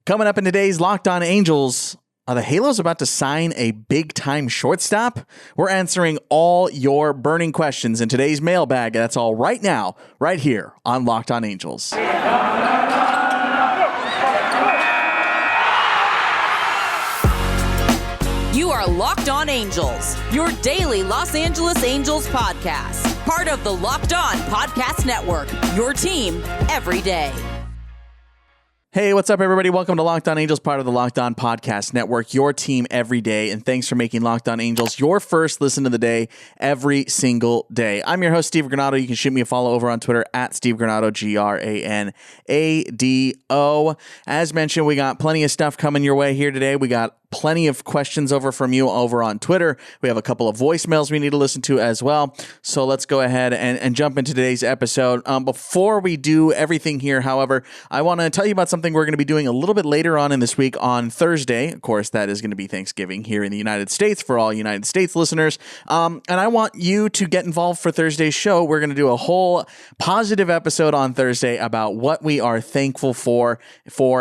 Coming up in today's Locked On Angels, are the Halos about to sign a big-time shortstop? We're answering all your burning questions in today's mailbag. That's all right now, right here on Locked On Angels. You are Locked On Angels, your daily Los Angeles Angels podcast. Part of the Locked On Podcast Network, your team every day. Hey, what's up, everybody? Welcome to Locked On Angels, part of the Locked On Podcast Network, your team every day. And thanks for making Locked On Angels your first listen of the day every single day. I'm your host, Steve Granado. You can shoot me a follow over on Twitter at Steve Granado, Granado. As mentioned, we got plenty of stuff coming your way here today. We got plenty of questions over from you over on Twitter. We have a couple of voicemails we need to listen to as well. So let's go ahead and jump into today's episode. Before we do everything here, however, I want to tell you about something we're going to be doing a little bit later on in this week on Thursday. Of course, that is going to be Thanksgiving here in the United States for all United States listeners. And I want you to get involved for Thursday's show. We're going to do a whole positive episode on Thursday about what we are thankful for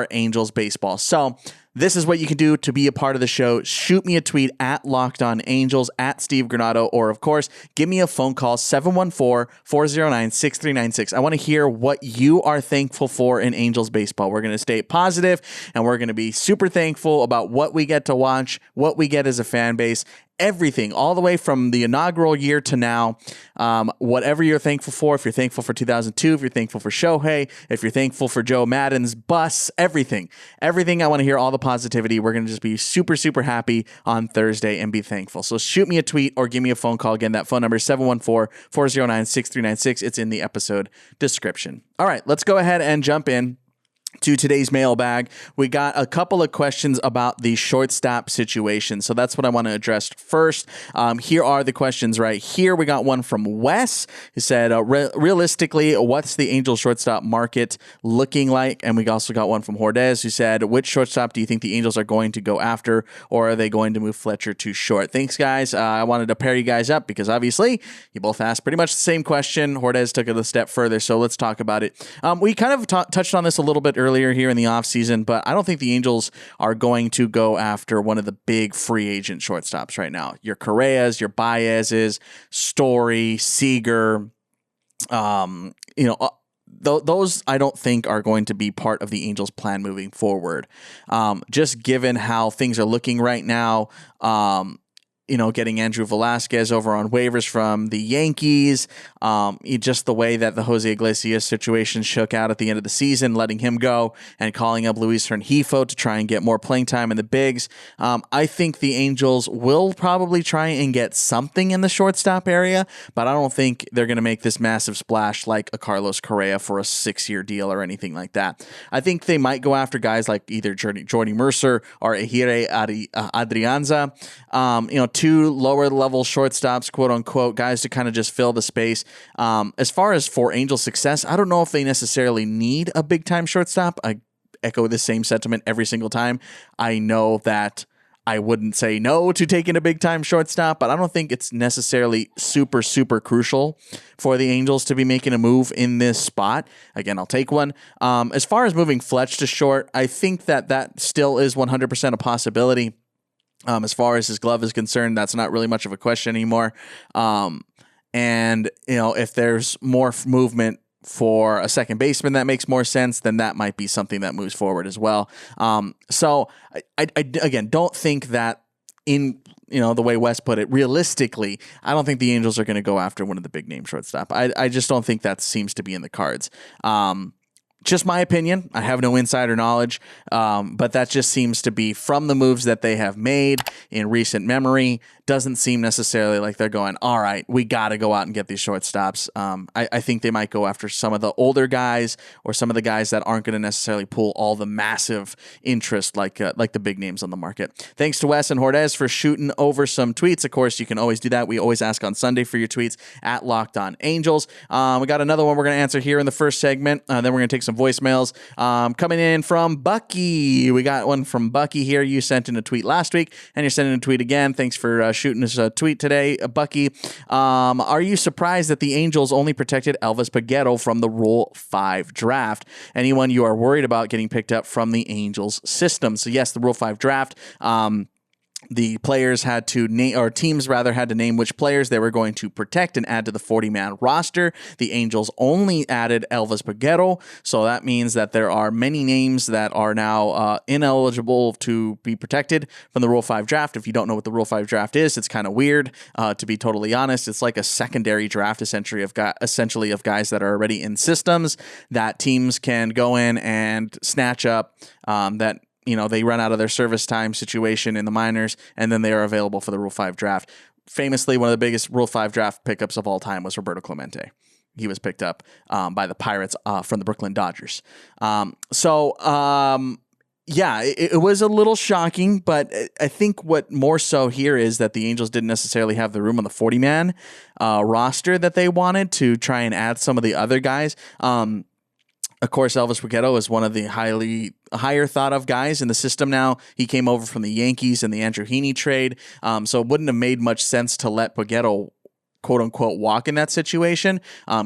Angels baseball. So this is what you can do to be a part of the show. Shoot me a tweet at Locked On Angels, at Steve Granado, or of course, give me a phone call, 714-409-6396. I want to hear what you are thankful for in Angels baseball. We're going to stay positive, and we're going to be super thankful about what we get to watch, what we get as a fan base, everything, all the way from the inaugural year to now. Whatever you're thankful for, if you're thankful for 2002, if you're thankful for Shohei, if you're thankful for Joe Madden's bus, everything. I want to hear all the positivity. We're going to just be super, super happy on Thursday and be thankful. So shoot me a tweet or give me a phone call. Again, that phone number is 714-409-6396. It's in the episode description. All right, let's go ahead and jump in to today's mailbag. We got a couple of questions about the shortstop situation, so that's what I want to address first. Here are the questions right here. We got one from Wes, who said, realistically, what's the Angels shortstop market looking like? And we also got one from Hordez, who said, which shortstop do you think the Angels are going to go after, or are they going to move Fletcher to short? Thanks, guys. I wanted to pair you guys up because obviously you both asked pretty much the same question. Hordez took it a step further, so let's talk about it. We kind of touched on this a little bit earlier here in the offseason, but I don't think the Angels are going to go after one of the big free agent shortstops right now. Your Correas, your Baez's, Story, Seager, those I don't think are going to be part of the Angels' plan moving forward. Just given how things are looking right now, getting Andrew Velasquez over on waivers from the Yankees, just the way that the Jose Iglesias situation shook out at the end of the season, letting him go and calling up Luis Rengifo to try and get more playing time in the bigs. I think the Angels will probably try and get something in the shortstop area, but I don't think they're going to make this massive splash like a Carlos Correa for a 6-year deal or anything like that. I think they might go after guys like either Jordy Mercer or Ehire Adrianza, two lower level shortstops, quote unquote, guys to kind of just fill the space. As far as for Angel success, I don't know if they necessarily need a big time shortstop. I echo the same sentiment every single time. I know that I wouldn't say no to taking a big time shortstop, but I don't think it's necessarily super, super crucial for the Angels to be making a move in this spot. Again, I'll take one. As far as moving Fletch to short, I think that still is 100% a possibility. As far as his glove is concerned, that's not really much of a question anymore. If there's more movement for a second baseman that makes more sense, then that might be something that moves forward as well. So I again don't think that in the way Wes put it, realistically, I don't think the Angels are going to go after one of the big name shortstop. I just don't think that seems to be in the cards. Just my opinion. I have no insider knowledge, but that just seems to be from the moves that they have made in recent memory. Doesn't seem necessarily like they're going, all right, we got to go out and get these shortstops. I think they might go after some of the older guys or some of the guys that aren't going to necessarily pull all the massive interest like the big names on the market. Thanks to Wes and Hordez for shooting over some tweets. Of course, you can always do that. We always ask on Sunday for your tweets at Locked On Angels. We got another one we're going to answer here in the first segment. Then we're going to take some some voicemails coming in from Bucky. We got one from Bucky here. You sent in a tweet last week, and you're sending a tweet again. Thanks for shooting us a tweet today, Bucky. Are you surprised that the Angels only protected Elvis Paguero from the Rule 5 draft? Anyone you are worried about getting picked up from the Angels system? So yes, the Rule 5 draft. The players had to name, or teams rather, had to name which players they were going to protect and add to the 40-man roster. The Angels only added Elvis Paguero, so that means that there are many names that are now ineligible to be protected from the Rule 5 draft. If you don't know what the Rule 5 draft is, it's kind of weird, to be totally honest. It's like a secondary draft, essentially of guys that are already in systems that teams can go in and snatch up that they run out of their service time situation in the minors, and then they are available for the Rule 5 draft. Famously, one of the biggest Rule 5 draft pickups of all time was Roberto Clemente. He was picked up by the Pirates from the Brooklyn Dodgers. It was a little shocking, but I think what more so here is that the Angels didn't necessarily have the room on the 40-man roster that they wanted to try and add some of the other guys. Of course, Elvis Paguero is one of the higher thought of guys in the system now. He came over from the Yankees in the Andrew Heaney trade, so it wouldn't have made much sense to let Paguero, quote unquote, walk in that situation.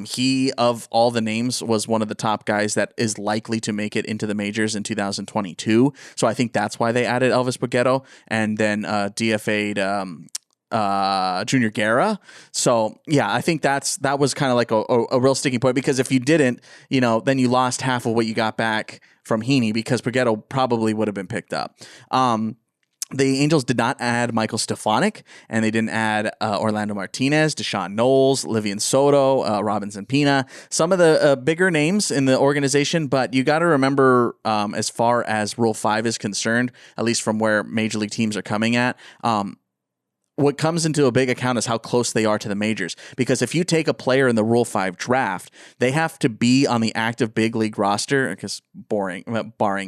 He, of all the names, was one of the top guys that is likely to make it into the majors in 2022. So I think that's why they added Elvis Paguero and then DFA'd Junior Guerra. So yeah, I think that was kind of like a real sticking point, because if you didn't, then you lost half of what you got back from Heaney, because Paguero probably would have been picked up. The Angels did not add Michael Stefanik, and they didn't add Orlando Martinez, Deshaun Knowles, Livian Soto, Robinson Pina, some of the bigger names in the organization. But you got to remember, as far as Rule 5 is concerned, at least from where major league teams are coming at, what comes into a big account is how close they are to the majors. Because if you take a player in the Rule 5 draft, they have to be on the active big league roster, because barring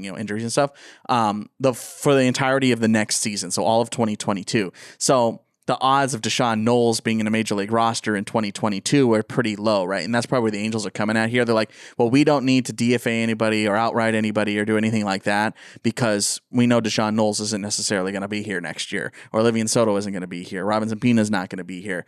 injuries and stuff, for the entirety of the next season, so all of 2022. So the odds of Deshaun Knowles being in a major league roster in 2022 are pretty low, right? And that's probably where the Angels are coming at here. They're like, well, we don't need to DFA anybody or outright anybody or do anything like that, because we know Deshaun Knowles isn't necessarily going to be here next year, or Livian Soto isn't going to be here. Robinson Pina is not going to be here.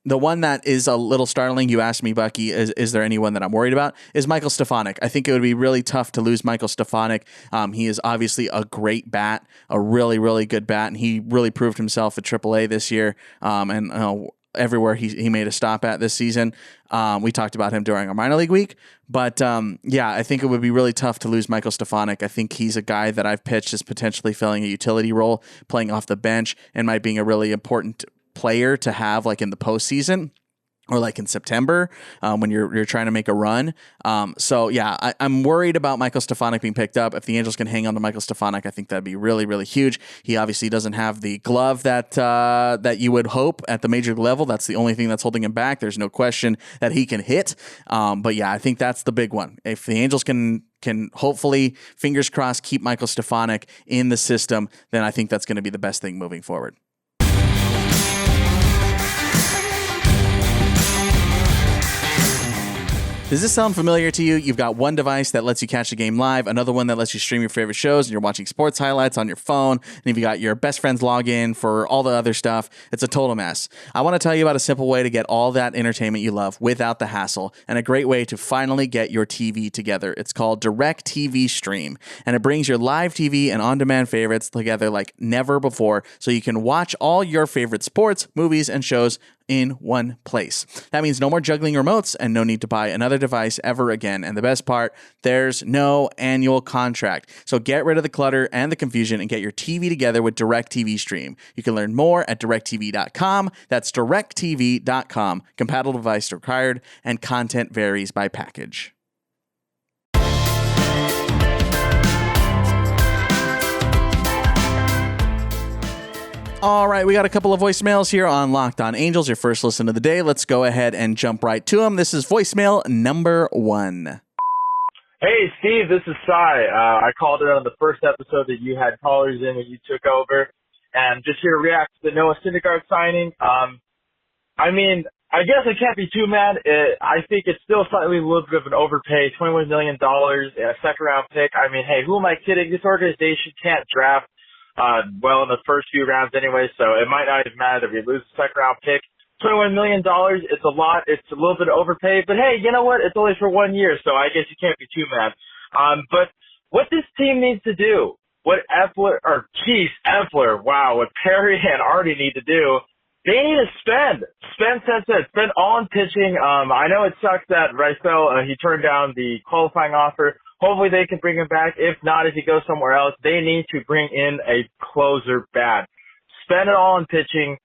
The one that is a little startling, you asked me, Bucky, is there anyone that I'm worried about, is Michael Stefanik. I think it would be really tough to lose Michael Stefanik. He is obviously a great bat, a really, really good bat, and he really proved himself at AAA this year, and everywhere he made a stop at this season. We talked about him during our minor league week, but I think it would be really tough to lose Michael Stefanik. I think he's a guy that I've pitched as potentially filling a utility role, playing off the bench, and might being a really important player to have like in the postseason, or like in September when you're trying to make a run. I'm worried about Michael Stefanik being picked up. If the Angels can hang on to Michael Stefanik, I think that'd be really, really huge. He obviously doesn't have the glove that you would hope at the major league level. That's the only thing that's holding him back. There's no question that he can hit. I think that's the big one. If the Angels can hopefully, fingers crossed, keep Michael Stefanik in the system, then I think that's going to be the best thing moving forward. Does this sound familiar to you? You've got one device that lets you catch the game live, another one that lets you stream your favorite shows, and you're watching sports highlights on your phone, and you've got your best friend's login for all the other stuff. It's a total mess. I want to tell you about a simple way to get all that entertainment you love without the hassle, and a great way to finally get your TV together. It's called DirecTV Stream, and it brings your live TV and on-demand favorites together like never before, so you can watch all your favorite sports, movies, and shows in one place. That means no more juggling remotes and no need to buy another device ever again. And the best part, there's no annual contract. So get rid of the clutter and the confusion and get your TV together with DirecTV Stream. You can learn more at directtv.com. That's directtv.com. Compatible device required, and content varies by package. All right, we got a couple of voicemails here on Locked On Angels, your first listen of the day. Let's go ahead and jump right to them. This is voicemail number 1. Hey, Steve, this is Cy. I called it on the first episode that you had callers in when you took over, and just here to react to the Noah Syndergaard signing. I guess I can't be too mad. I think it's still slightly a little bit of an overpay, $21 million and a second-round pick. I mean, hey, who am I kidding? This organization can't draft well in the first few rounds anyway, so it might not even matter if we lose the second-round pick. $21 million, it's a lot. It's a little bit overpaid, but hey, you know what? It's only for 1 year, so I guess you can't be too mad. But what this team needs to do, what Perry and Artie need to do, they need to spend all on pitching. I know it sucks that Rysel, he turned down the qualifying offer. Hopefully they can bring him back. If not, if he goes somewhere else, they need to bring in a closer bat. Spend it all on pitching,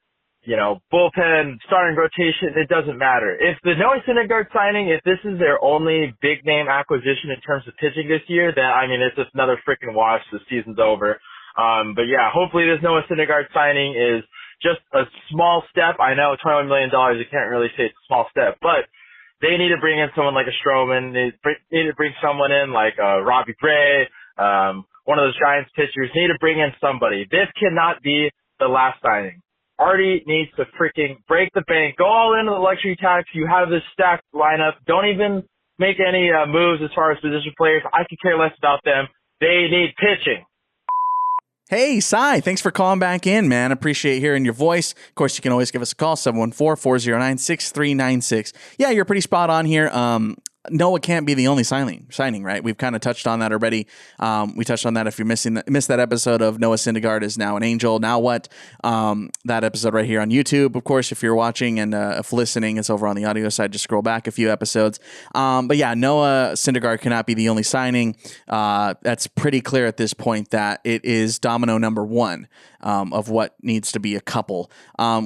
bullpen, starting rotation, it doesn't matter. If the Noah Syndergaard signing, if this is their only big name acquisition in terms of pitching this year, then it's just another freaking wash. The season's over. But yeah, hopefully this Noah Syndergaard signing is just a small step. I know $21 million, you can't really say it's a small step, but they need to bring in someone like a Stroman. They need to bring someone in like Robbie Ray, one of those Giants pitchers. They need to bring in somebody. This cannot be the last signing. Artie needs to freaking break the bank, go all into the luxury tax. You have this stacked lineup. Don't even make any moves as far as position players. I could care less about them. They need pitching. Hey, Cy, thanks for calling back in, man. Appreciate hearing your voice. Of course, you can always give us a call, 714-409-6396. Yeah, you're pretty spot on here. Noah can't be the only signing, right? We've kind of touched on that already. We touched on that. If you missed that episode of Noah Syndergaard is now an Angel. Now what? That episode right here on YouTube. Of course, if you're watching and if listening, it's over on the audio side. Just scroll back a few episodes. But yeah, Noah Syndergaard cannot be the only signing. That's pretty clear at this point that it is domino number one of what needs to be a couple.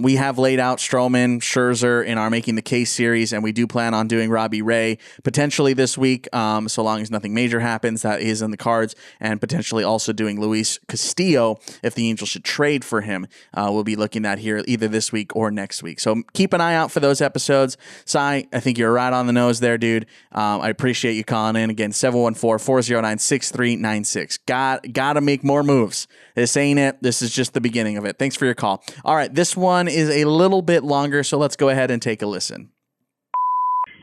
We have laid out Stroman, Scherzer in our Making the Case series, and we do plan on doing Robbie Ray potentially this week, so long as nothing major happens. That is in the cards, and potentially also doing Luis Castillo if the Angels should trade for him. We'll be looking at here either this week or next week. So keep an eye out for those episodes. Cy, I think you're right on the nose there, dude. I appreciate you calling in. Again, 714-409-6396. Gotta make more moves. This ain't it. This is just the beginning of it. Thanks for your call. All right, this one is a little bit longer, so let's go ahead and take a listen.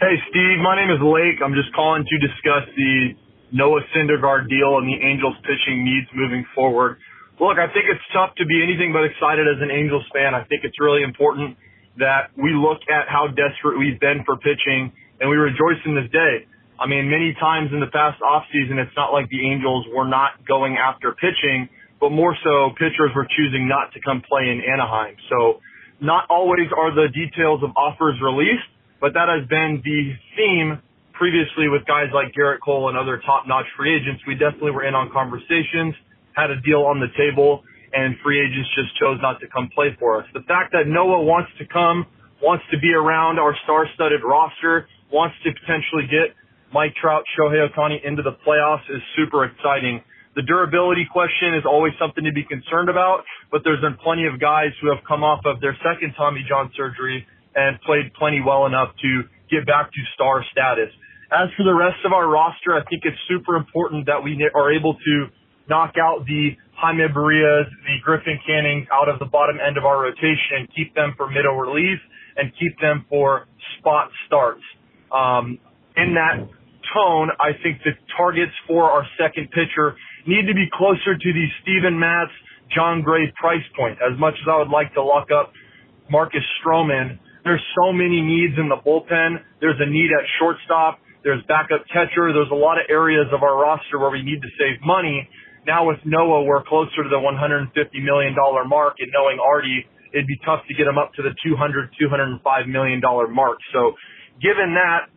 Hey, Steve. My name is Lake. I'm just calling to discuss the Noah Syndergaard deal and the Angels pitching needs moving forward. Look, I think it's tough to be anything but excited as an Angels fan. I think it's really important that we look at how desperate we've been for pitching, and we rejoice in this day. I mean, many times in the past offseason, it's not like the Angels were not going after pitching, but more so pitchers were choosing not to come play in Anaheim. So not always are the details of offers released, but that has been the theme previously with guys like Garrett Cole and other top-notch free agents. We definitely were in on conversations, had a deal on the table, and free agents just chose not to come play for us. The fact that Noah wants to come, wants to be around our star-studded roster, wants to potentially get Mike Trout, Shohei Ohtani into the playoffs is super exciting. The durability question is always something to be concerned about, but there's been plenty of guys who have come off of their second Tommy John surgery and played plenty well enough to get back to star status. As for the rest of our roster, I think it's super important that we are able to knock out the Jaime Barrias, the Griffin Cannings out of the bottom end of our rotation and keep them for middle relief and keep them for spot starts. In that tone, I think the targets for our second pitcher need to be closer to the Steven Matz, John Gray price point. As much as I would like to lock up Marcus Stroman, there's so many needs in the bullpen. There's a need at shortstop. There's backup catcher. There's a lot of areas of our roster where we need to save money. Now with Noah, we're closer to the $150 million mark, and knowing Artie, it'd be tough to get him up to the $200, $205 million mark. So given that,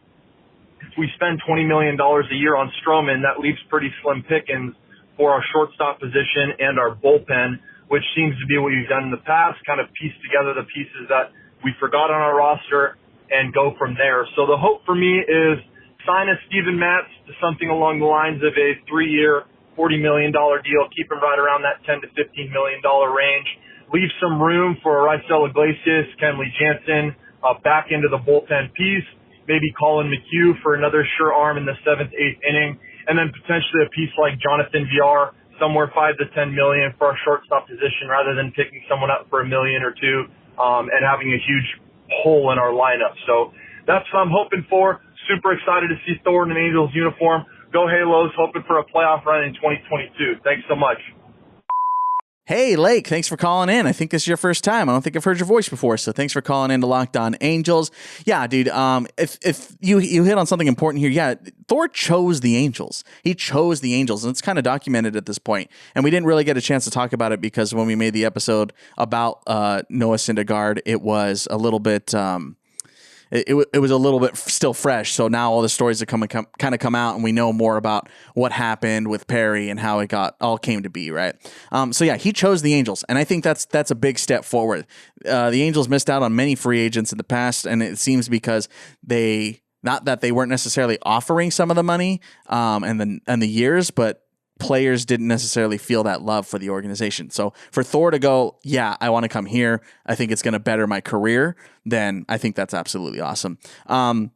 if we spend $20 million a year on Stroman, that leaves pretty slim pickings for our shortstop position and our bullpen, which seems to be what we've done in the past, kind of piece together the pieces that we forgot on our roster and go from there. So the hope for me is sign a Steven Matz to something along the lines of a 3-year, $40 million deal. Keep him right around that $10 to $15 million range. Leave some room for Rysel Iglesias, Kenley Jansen, back into the bullpen piece. Maybe Colin McHugh for another sure arm in the 7th, 8th inning. And then potentially a piece like Jonathan Villar, somewhere $5 to $10 million for our shortstop position rather than picking someone up for $1 million or $2 million. And having a huge hole in our lineup. So that's what I'm hoping for. Super excited to see Thor in an Angels uniform. Go Halos, hoping for a playoff run in 2022. Thanks so much. Hey, Lake, thanks for calling in. I think this is your first time. I don't think I've heard your voice before, so thanks for calling in to Locked On Angels. Yeah, dude, if you hit on something important here, yeah, Thor chose the Angels. He chose the Angels, and it's kind of documented at this point. And we didn't really get a chance to talk about it because when we made the episode about Noah Syndergaard, it was a little bit... It was a little bit still fresh, so now all the stories that kind of come out, and we know more about what happened with Perry and how it all came to be, right? So yeah, he chose the Angels, and I think that's a big step forward. The Angels missed out on many free agents in the past, and it seems because not that they weren't necessarily offering some of the money and the years, but players didn't necessarily feel that love for the organization. So for Thor to go, yeah, I want to come here, I think it's going to better my career, then I think that's absolutely awesome. And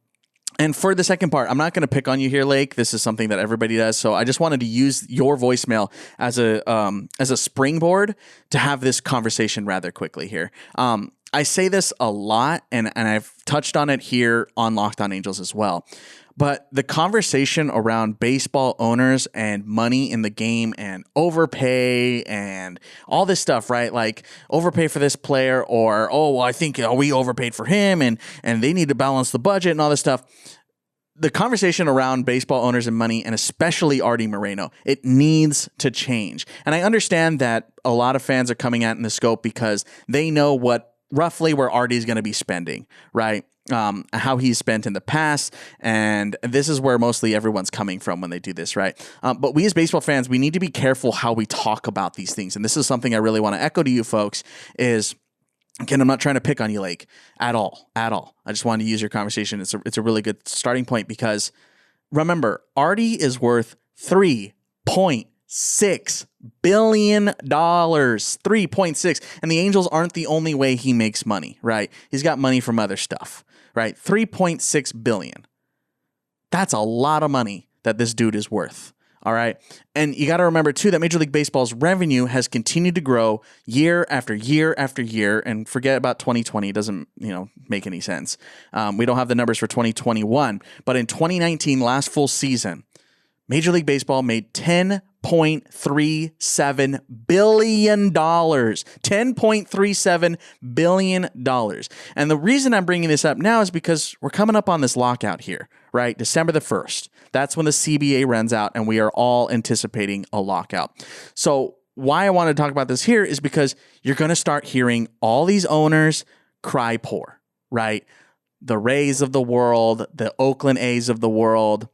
for the second part, I'm not going to pick on you here, Lake. This is something that everybody does. So I just wanted to use your voicemail as a springboard to have this conversation rather quickly here. I say this a lot, and I've touched on it here on Locked On Angels as well. But the conversation around baseball owners and money in the game and overpay and all this stuff, right? Like overpay for this player, or, oh, well, I think we overpaid for him and they need to balance the budget and all this stuff. The conversation around baseball owners and money, and especially Artie Moreno, it needs to change. And I understand that a lot of fans are coming at in the scope because they know roughly where Artie's going to be spending, right? How he's spent in the past, and this is where mostly everyone's coming from when they do this, right? But we as baseball fans, we need to be careful how we talk about these things, and this is something I really want to echo to you folks is, again, I'm not trying to pick on you, Lake, at all. I just wanted to use your conversation. It's a really good starting point because, remember, Artie is worth $3.6 billion, 3.6, and the Angels aren't the only way he makes money, right? He's got money from other stuff, right? 3.6 billion. That's a lot of money that this dude is worth. All right. And you got to remember too that Major League Baseball's revenue has continued to grow year after year after year. And forget about 2020. It doesn't, make any sense. We don't have the numbers for 2021, but in 2019, last full season, Major League Baseball made $10.37 billion. $10.37 billion. And the reason I'm bringing this up now is because we're coming up on this lockout here, right? December the 1st. That's when the CBA runs out, and we are all anticipating a lockout. So why I want to talk about this here is because you're going to start hearing all these owners cry poor, right? The Rays of the world, the Oakland A's of the world,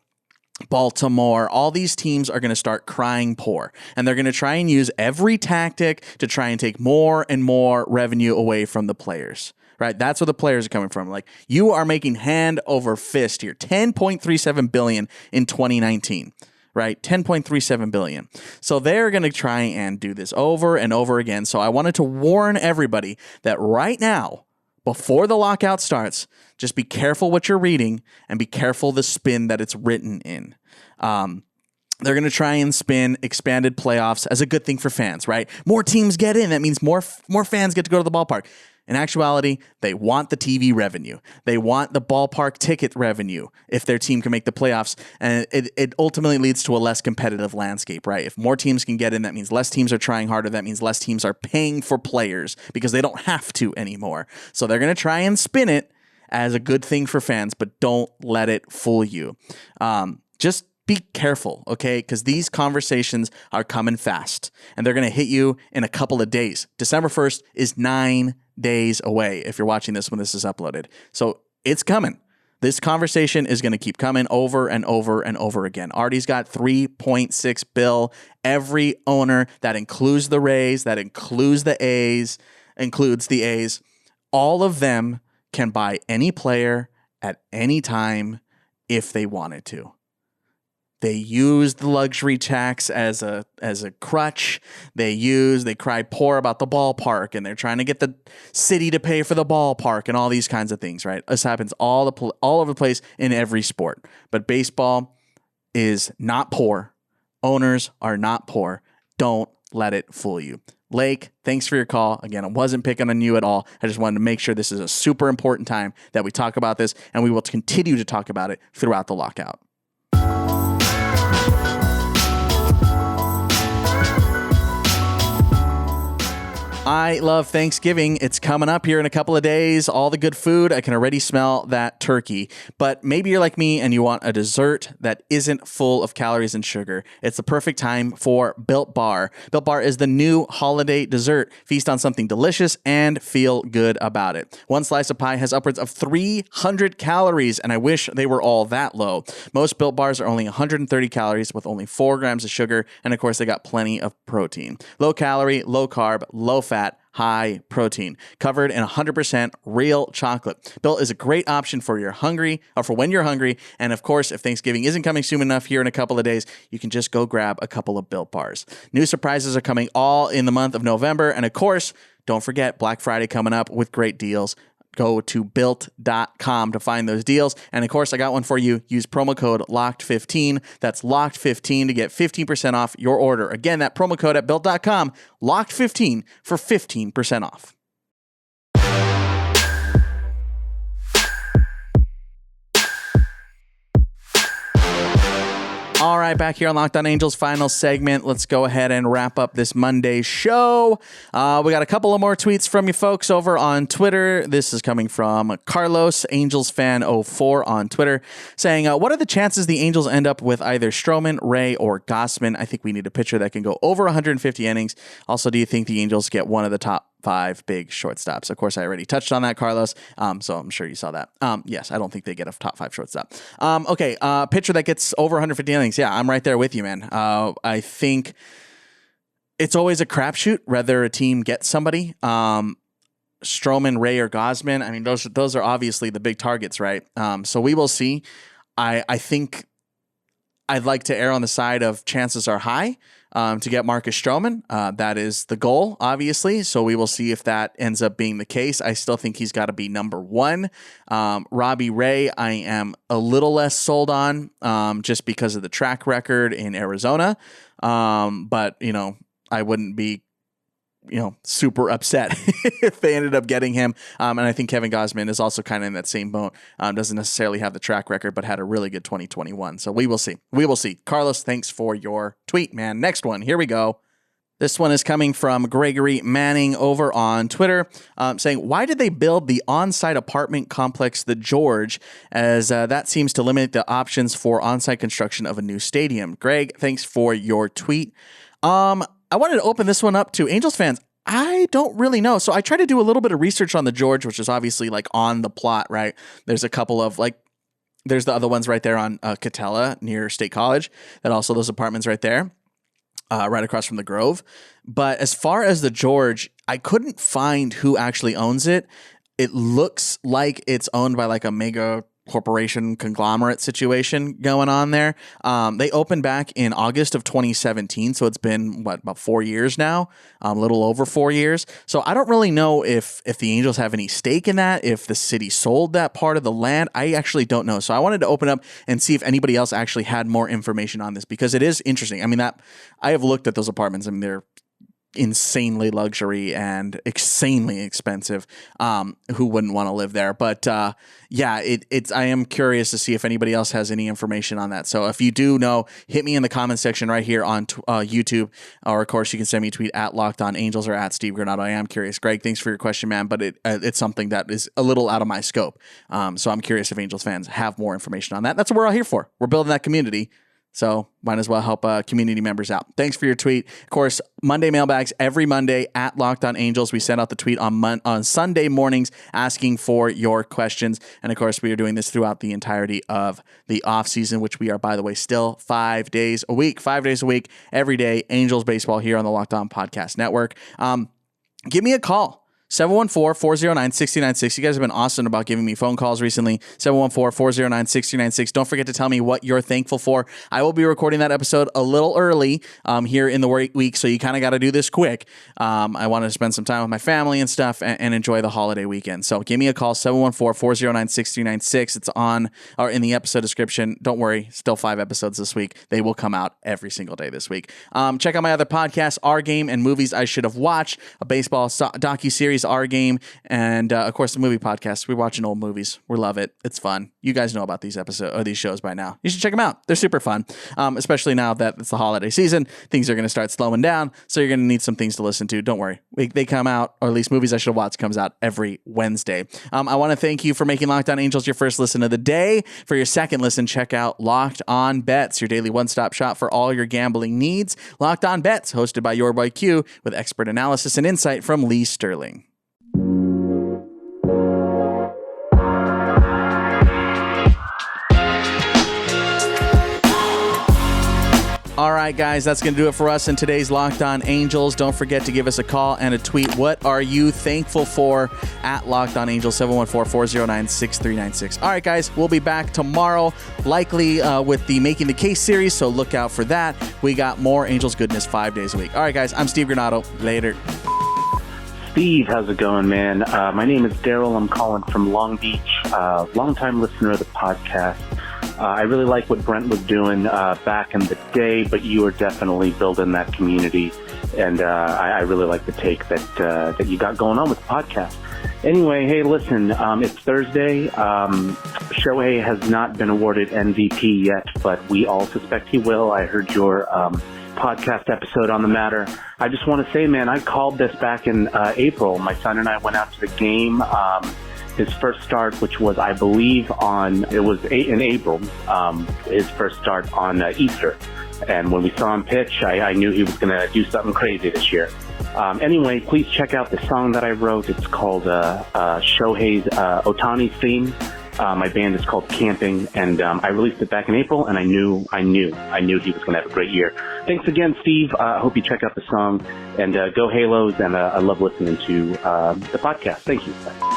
Baltimore, all these teams are going to start crying poor, and they're going to try and use every tactic to try and take more and more revenue away from the players, right? That's where the players are coming from. Like, you are making hand over fist here. $10.37 billion in 2019, right? $10.37 billion. So they're going to try and do this over and over again. So I wanted to warn everybody that right now, before the lockout starts, just be careful what you're reading and be careful the spin that it's written in. They're going to try and spin expanded playoffs as a good thing for fans, right? More teams get in. That means more fans get to go to the ballpark. In actuality, they want the TV revenue. They want the ballpark ticket revenue if their team can make the playoffs. And it ultimately leads to a less competitive landscape, right? If more teams can get in, that means less teams are trying harder. That means less teams are paying for players because they don't have to anymore. So they're going to try and spin it as a good thing for fans, but don't let it fool you. Just be careful, okay? Because these conversations are coming fast, and they're going to hit you in a couple of days. December 1st is 9 days away if you're watching this when this is uploaded. So it's coming. This conversation is going to keep coming over and over and over again. Artie's got $3.6 billion. Every owner, that includes the Rays, that includes the A's, all of them can buy any player at any time if they wanted to. They use the luxury tax as a crutch. They cry poor about the ballpark, and they're trying to get the city to pay for the ballpark and all these kinds of things, right? This happens all over the place in every sport. But baseball is not poor. Owners are not poor. Don't let it fool you. Lake, thanks for your call. Again, I wasn't picking on you at all. I just wanted to make sure this is a super important time that we talk about this, and we will continue to talk about it throughout the lockout. I love Thanksgiving. It's coming up here in a couple of days. All the good food. I can already smell that turkey. But maybe you're like me and you want a dessert that isn't full of calories and sugar. It's the perfect time for Built Bar. Built Bar is the new holiday dessert. Feast on something delicious and feel good about it. One slice of pie has upwards of 300 calories, and I wish they were all that low. Most Built Bars are only 130 calories with only 4 grams of sugar, and of course they got plenty of protein. Low calorie, low carb, low fat, high protein, covered in 100% real chocolate. Built is a great option for when you're hungry. And of course, if Thanksgiving isn't coming soon enough here in a couple of days, you can just go grab a couple of Built Bars. New surprises are coming all in the month of November. And of course, don't forget Black Friday coming up with great deals. Go to built.com to find those deals. And of course, I got one for you. Use promo code LOCKED15. That's LOCKED15 to get 15% off your order. Again, that promo code at built.com, LOCKED15 for 15% off. All right, back here on Locked On Angels, final segment. Let's go ahead and wrap up this Monday show. We got a couple of more tweets from you folks over on Twitter. This is coming from Carlos, Angels fan 04 on Twitter, saying, what are the chances the Angels end up with either Stroman, Ray, or Gausman? I think we need a pitcher that can go over 150 innings. Also, do you think the Angels get one of the top 5 big shortstops? Of course, I already touched on that, Carlos. So I'm sure you saw that. Yes, I don't think they get a top 5 shortstop. Okay, pitcher that gets over 150 innings. Yeah, I'm right there with you, man. I think it's always a crapshoot whether a team gets somebody. Stroman, Ray, or Gausman. I mean, those are obviously the big targets, right? So we will see. I think I'd like to err on the side of chances are high to get Marcus Stroman. That is the goal, obviously. So we will see if that ends up being the case. I still think he's got to be number 1. Robbie Ray, I am a little less sold on just because of the track record in Arizona. But, I wouldn't be super upset if they ended up getting him. And I think Kevin Gausman is also kind of in that same boat. Doesn't necessarily have the track record, but had a really good 2021. So we will see. We will see. Carlos, thanks for your tweet, man. Next one. Here we go. This one is coming from Gregory Manning over on Twitter, saying, why did they build the on-site apartment complex, the George, as that seems to limit the options for on-site construction of a new stadium? Greg, thanks for your tweet. I wanted to open this one up to Angels fans. I don't really know. So I tried to do a little bit of research on the George, which is obviously like on the plot, right? There's a couple of there's the other ones right there on Catella near State College. And also those apartments right there, right across from the Grove. But as far as the George, I couldn't find who actually owns it. It looks like it's owned by like a mega corporation conglomerate situation going on there. They opened back in August of 2017. So it's been about 4 years now, a little over 4 years. So I don't really know if the Angels have any stake in that, if the city sold that part of the land. I actually don't know. So I wanted to open up and see if anybody else actually had more information on this, because it is interesting. I mean, I have looked at those apartments. I mean, they're insanely luxury and insanely expensive. Who wouldn't want to live there? But yeah, I am curious to see if anybody else has any information on that. So if you do know, hit me in the comment section right here on YouTube, or of course you can send me a tweet at Locked On Angels or at Steve Granado. I am curious. Greg, thanks for your question, man. But it's something that is a little out of my scope. So I'm curious if Angels fans have more information on that. That's what we're all here for. We're building that community. So might as well help community members out. Thanks for your tweet. Of course, Monday mailbags every Monday at Locked On Angels. We send out the tweet on Sunday mornings asking for your questions. And of course, we are doing this throughout the entirety of the off season, which we are, by the way, still 5 days a week, every day, Angels baseball here on the Locked On Podcast Network. Give me a call. 714-409-6096. You guys have been awesome about giving me phone calls recently. 714-409-6096. Don't forget to tell me what you're thankful for. I will be recording that episode a little early here in the week, so you kind of got to do this quick. I want to spend some time with my family and stuff and enjoy the holiday weekend. So give me a call, 714-409-6096. It's on or in the episode description. Don't worry, still 5 episodes this week. They will come out every single day this week. Check out my other podcasts, Our Game and Movies I Should Have Watched, a baseball docuseries, Our Game, and of course the movie podcast. We're watching old movies. We love it. It's fun. You guys know about these episodes or these shows by now. You should check them out. They're super fun, especially now that it's the holiday season. Things are going to start slowing down, so you're going to need some things to listen to. Don't worry. They come out, or at least Movies I Should Have Watched comes out every Wednesday. I want to thank you for making Locked On Angels your first listen of the day. For your second listen, check out Locked On Bets, your daily one-stop shop for all your gambling needs. Locked On Bets, hosted by your boy Q, with expert analysis and insight from Lee Sterling. All right, guys, that's going to do it for us in today's Locked On Angels. Don't forget to give us a call and a tweet. What are you thankful for at Locked On Angels, 714-409-6396. All right, guys, we'll be back tomorrow, likely with the Making the Case series, so look out for that. We got more Angels goodness 5 days a week. All right, guys, I'm Steve Granado. Later. Steve, how's it going, man? My name is Daryl. I'm calling from Long Beach, longtime listener of the podcast. I really like what Brent was doing back in the day, but you are definitely building that community, and I really like the take that you got going on with the podcast. Anyway, hey, listen, it's Thursday. Shohei has not been awarded MVP yet, but we all suspect he will. I heard your podcast episode on the matter. I just want to say, man, I called this back in April. My son and I went out to the game. His first start, which was, I believe, in April, his first start on Easter. And when we saw him pitch, I knew he was going to do something crazy this year. Anyway, please check out the song that I wrote. It's called Shohei's Ohtani's theme. My band is called Camping, and I released it back in April, and I knew he was going to have a great year. Thanks again, Steve. I hope you check out the song, and go Halos, and I love listening to the podcast. Thank you. Bye.